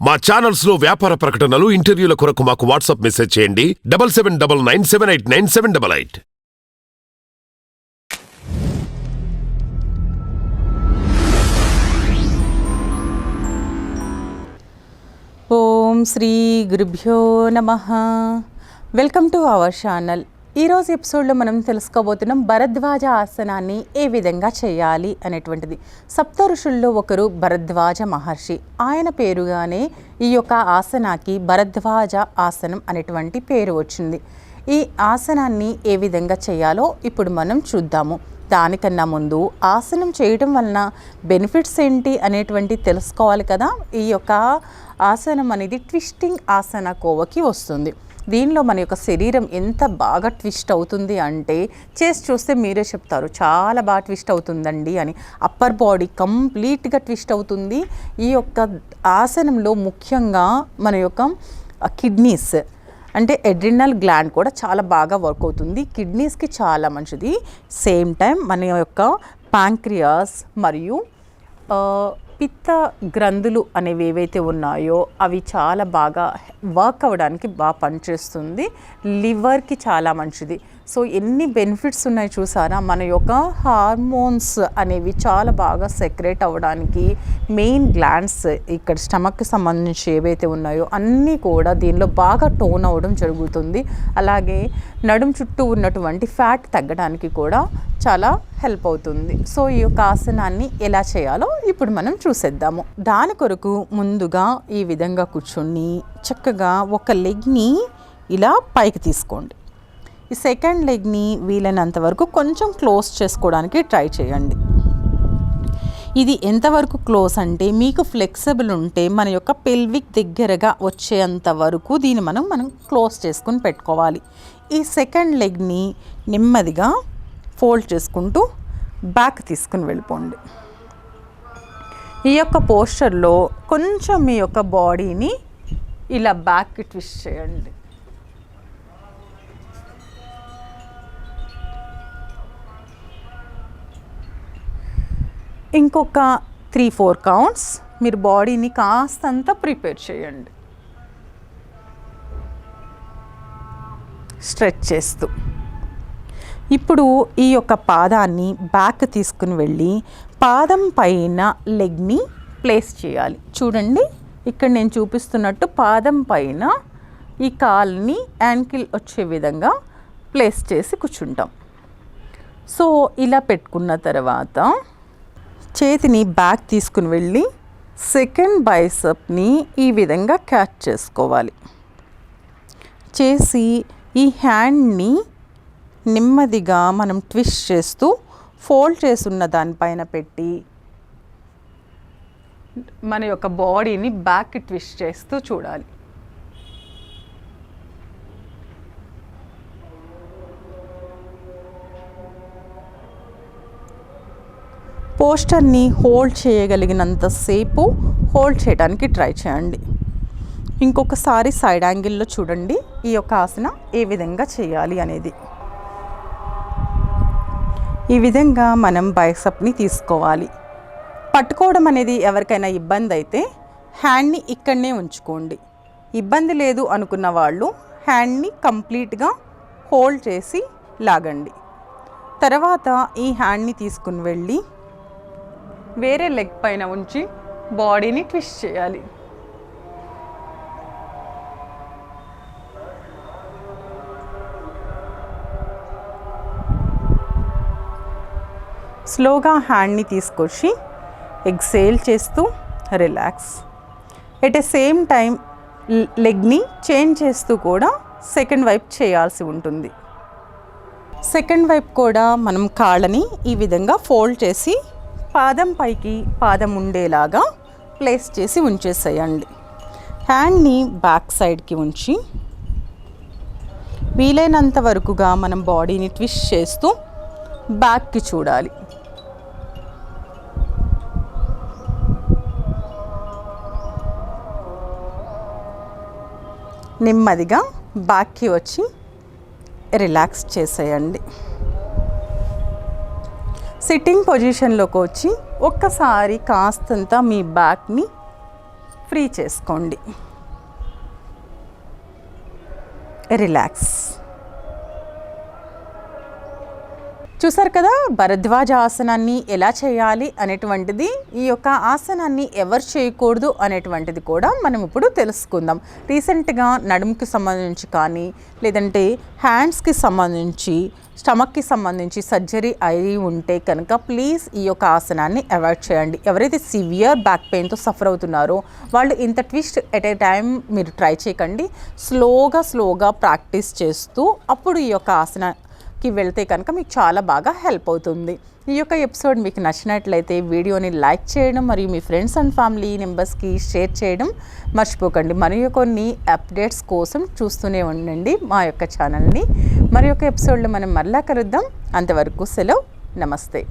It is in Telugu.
మా ఛానల్స్ లో వ్యాపార ప్రకటనలు, ఇంటర్వ్యూల కొరకు మాకు వాట్సాప్ మెసేజ్ చేయండి 7799978978. ఓం శ్రీ గురుభ్యో నమః. Welcome to our channel. ఈరోజు ఎపిసోడ్లో మనం తెలుసుకోబోతున్నాం భరద్వాజ ఆసనాన్ని ఏ విధంగా చేయాలి అనేటువంటిది. సప్త ఋషుల్లో ఒకరు భరద్వాజ మహర్షి. ఆయన పేరుగానే ఈ యొక్క ఆసనాకి భరద్వాజ ఆసనం అనేటువంటి పేరు వచ్చింది. ఈ ఆసనాన్ని ఏ విధంగా చేయాలో ఇప్పుడు మనం చూద్దాము. దానికన్నా ముందు ఆసనం చేయడం వలన బెనిఫిట్స్ ఏంటి అనేటువంటి తెలుసుకోవాలి కదా. ఈ యొక్క ఆసనం అనేది ట్విస్టింగ్ ఆసన కోవకి వస్తుంది. దీనిలో మన యొక్క శరీరం ఎంత బాగా ట్విస్ట్ అవుతుంది అంటే చేసి చూస్తే మీరే చెప్తారు చాలా బాగా ట్విస్ట్ అవుతుందండి అని. అప్పర్ బాడీ కంప్లీట్గా ట్విస్ట్ అవుతుంది. ఈ యొక్క ఆసనంలో ముఖ్యంగా మన యొక్క కిడ్నీస్ అంటే ఎడ్రినల్ గ్లాండ్ కూడా చాలా బాగా వర్క్ అవుతుంది. కిడ్నీస్కి చాలా మంచిది. సేమ్ టైం మన యొక్క ప్యాంక్రియాస్ మరియు పిత్త గ్రంథులు అనేవి ఏవైతే ఉన్నాయో అవి చాలా బాగా వర్క్ అవ్వడానికి బాగా పనిచేస్తుంది. లివర్కి చాలా మంచిది. సో ఎన్ని బెనిఫిట్స్ ఉన్నాయి చూసారా. మన యొక్క హార్మోన్స్ అనేవి చాలా బాగా సెక్రేట్ అవ్వడానికి మెయిన్ గ్లాండ్స్ ఇక్కడ స్టమక్కి సంబంధించి ఏవైతే ఉన్నాయో అన్నీ కూడా దీనిలో బాగా టోన్ అవ్వడం జరుగుతుంది. అలాగే నడుం చుట్టూ ఉన్నటువంటి ఫ్యాట్ తగ్గడానికి కూడా చాలా హెల్ప్ అవుతుంది. సో ఈ యొక్క ఆసనాన్ని ఎలా చేయాలో ఇప్పుడు మనం చూసేద్దాము. దాని కొరకు ముందుగా ఈ విధంగా కూర్చొని చక్కగా ఒక లెగ్ని ఇలా పైకి తీసుకోండి. ఈ సెకండ్ లెగ్ని వీలైనంత వరకు కొంచెం క్లోజ్ చేసుకోవడానికి ట్రై చేయండి. ఇది ఎంతవరకు క్లోజ్ అంటే మీకు ఫ్లెక్సిబుల్ ఉంటే మన యొక్క పెల్విక్ దగ్గరగా వచ్చేంత వరకు దీన్ని మనం క్లోజ్ చేసుకుని పెట్టుకోవాలి. ఈ సెకండ్ లెగ్ని నెమ్మదిగా ఫోల్డ్ చేసుకుంటూ బ్యాక్ తీసుకుని వెళ్ళిపోండి. ఈ యొక్క పోస్చర్లో కొంచెం మీ యొక్క బాడీని ఇలా బ్యాక్కి ట్విస్ట్ చేయండి. ఇంకొక 3-4 కౌంట్స్ మీరు బాడీని కాస్తంత ప్రిపేర్ చేయండి స్ట్రెచ్ చేస్తూ. ఇప్పుడు ఈ యొక్క పాదాన్ని బ్యాక్ తీసుకుని వెళ్ళి పాదం పైన లెగ్ని ప్లేస్ చేయాలి. చూడండి ఇక్కడ నేను చూపిస్తున్నట్టు పాదం పైన ఈ కాల్ని యాంకిల్ వచ్చే విధంగా ప్లేస్ చేసి కూర్చుంటాం. సో ఇలా పెట్టుకున్న తర్వాత చేతిని బ్యాక్ తీసుకుని వెళ్ళి సెకండ్ బైసెప్ని ఈ విధంగా క్యాచ్ చేసుకోవాలి. చేసి ఈ హ్యాండ్ని నెమ్మదిగా మనం ట్విస్ట్ చేస్తూ ఫోల్డ్ చేసున్న దానిపైన పెట్టి మన యొక్క బాడీని బ్యాక్ ట్విస్ట్ చేస్తూ చూడాలి. పోస్టర్ని హోల్డ్ చేయగలిగినంతసేపు హోల్డ్ చేయడానికి ట్రై చేయండి. ఇంకొకసారి సైడ్ యాంగిల్లో చూడండి ఈ యొక్క ఆసన ఏ విధంగా చేయాలి అనేది. ఈ విధంగా మనం బైసెప్ని తీసుకోవాలి. పట్టుకోవడం అనేది ఎవరికైనా ఇబ్బంది అయితే హ్యాండ్ని ఇక్కడనే ఉంచుకోండి. ఇబ్బంది లేదు అనుకున్న వాళ్ళు హ్యాండ్ని కంప్లీట్గా హోల్డ్ చేసి లాగండి. తర్వాత ఈ హ్యాండ్ని తీసుకుని వెళ్ళి వేరే లెగ్ పైన ఉంచి బాడీని ట్విస్ట్ చేయాలి. స్లోగా హ్యాండ్ని తీసుకొచ్చి ఎక్సేల్ చేస్తూ relax. At a same time లెగ్ని చేంజ్ చేస్తూ కూడా సెకండ్ వైపు చేయాల్సి ఉంటుంది. సెకండ్ వైపు కూడా మనం కాళ్ళని ఈ విధంగా ఫోల్డ్ చేసి పాదం పైకి పాదం ఉండేలాగా ప్లేస్ చేసి ఉంచేసేయండి. హ్యాండ్ని బ్యాక్ సైడ్కి ఉంచి వీలైనంత వరకుగా మనం బాడీని ట్విస్ట్ చేస్తూ బ్యాక్కి చూడాలి. నెమ్మదిగా బ్యాక్కి వచ్చి రిలాక్స్ చేసేయండి. సిట్టింగ్ పొజిషన్లోకి వచ్చి ఒక్కసారి కాస్తంత మీ బ్యాక్ని ఫ్రీ చేసుకోండి. రిలాక్స్. చూసారు కదా, భరద్వాజ ఆసనాన్ని ఎలా చేయాలి అనేటువంటిది, ఈ యొక్క ఆసనాన్ని ఎవరు చేయకూడదు అనేటువంటిది కూడా మనం ఇప్పుడు తెలుసుకుందాం. రీసెంట్గా నడుముకి సంబంధించి కానీ, లేదంటే హ్యాండ్స్కి సంబంధించి, స్టమక్కి సంబంధించి సర్జరీ అయి ఉంటే కనుక ప్లీజ్ ఈ యొక్క ఆసనాన్ని అవాయిడ్ చేయండి. ఎవరైతే సివియర్ బ్యాక్ పెయిన్తో సఫర్ అవుతున్నారో వాళ్ళు ఇంత ట్విస్ట్ ఎట్ ఏ టైం మీరు ట్రై చేయకండి. స్లోగా ప్రాక్టీస్ చేస్తూ అప్పుడు ఈ యొక్క ఆసనాకి వెళ్తే కనుక మీకు చాలా బాగా హెల్ప్ అవుతుంది. ఈ యొక్క ఎపిసోడ్ మీకు నచ్చినట్లయితే వీడియోని లైక్ చేయడం మరియు మీ ఫ్రెండ్స్ అండ్ ఫ్యామిలీ మెంబర్స్కి షేర్ చేయడం మర్చిపోకండి. మరియు కొన్ని అప్డేట్స్ కోసం చూస్తూనే ఉండండి మా యొక్క ఛానల్ని. మరి యొక్క ఎపిసోడ్లో మనం మళ్ళా కలుద్దాం. అంతవరకు సెలవు. నమస్తే.